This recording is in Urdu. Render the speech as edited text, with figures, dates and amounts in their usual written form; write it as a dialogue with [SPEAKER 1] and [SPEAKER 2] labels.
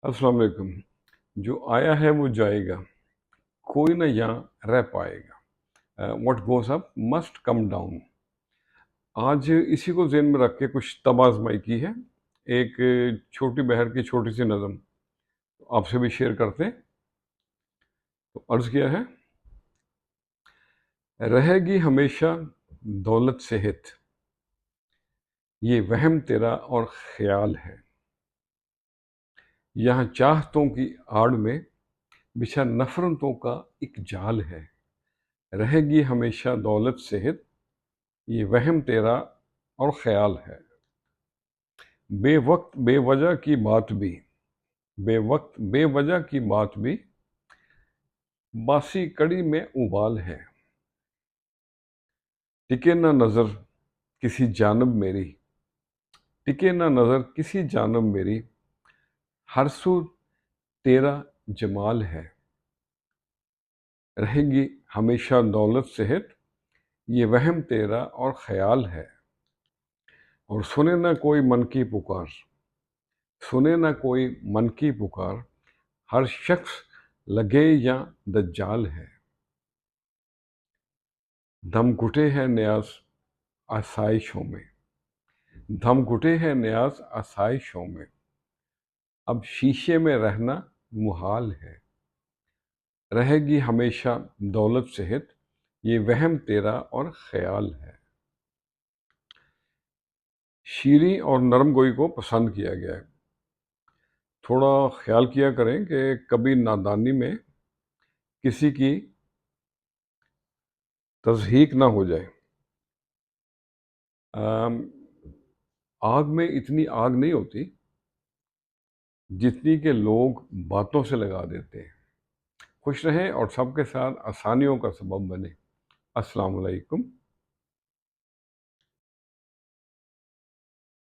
[SPEAKER 1] السلام علیکم۔ جو آیا ہے وہ جائے گا، کوئی نہ یہاں رہ پائے گا۔ What goes up must come down. آج اسی کو ذہن میں رکھ کے کچھ طب آزمائی کی ہے، ایک چھوٹی بہر کی چھوٹی سی نظم آپ سے بھی شیئر کرتے ہیں۔ تو عرض کیا ہے، رہے گی ہمیشہ دولت صحت، یہ وہم تیرا اور خیال ہے، یہاں چاہتوں کی آڑ میں بچھا نفرتوں کا ایک جال ہے۔ رہے گی ہمیشہ دولت صحت، یہ وہم تیرا اور خیال ہے، بے وقت بے وجہ کی بات بھی، بے وقت بے وجہ کی بات بھی باسی کڑی میں ابال ہے، ٹکے نہ نظر کسی جانب میری، ٹکے نہ نظر کسی جانب میری، ہر سو تیرا جمال ہے، رہے گی ہمیشہ دولت صحت، یہ وہم تیرا اور خیال ہے، اور سنے نہ کوئی من کی پکار، سنے نہ کوئی من کی پکار، ہر شخص لگے یا دجال ہے، دم گھٹے ہے نیاز آسائشوں میں، دم گھٹے ہے نیاز آسائشوں میں، اب شیشے میں رہنا محال ہے، رہے گی ہمیشہ دولت صحت، یہ وہم تیرا اور خیال ہے۔ شیریں اور نرم گوئی کو پسند کیا گیا ہے۔ تھوڑا خیال کیا کریں کہ کبھی نادانی میں کسی کی تضحیک نہ ہو جائے۔ آگ میں اتنی آگ نہیں ہوتی جتنی کہ لوگ باتوں سے لگا دیتے ہیں۔ خوش رہیں اور سب کے ساتھ آسانیوں کا سبب بنے۔ السلام علیکم۔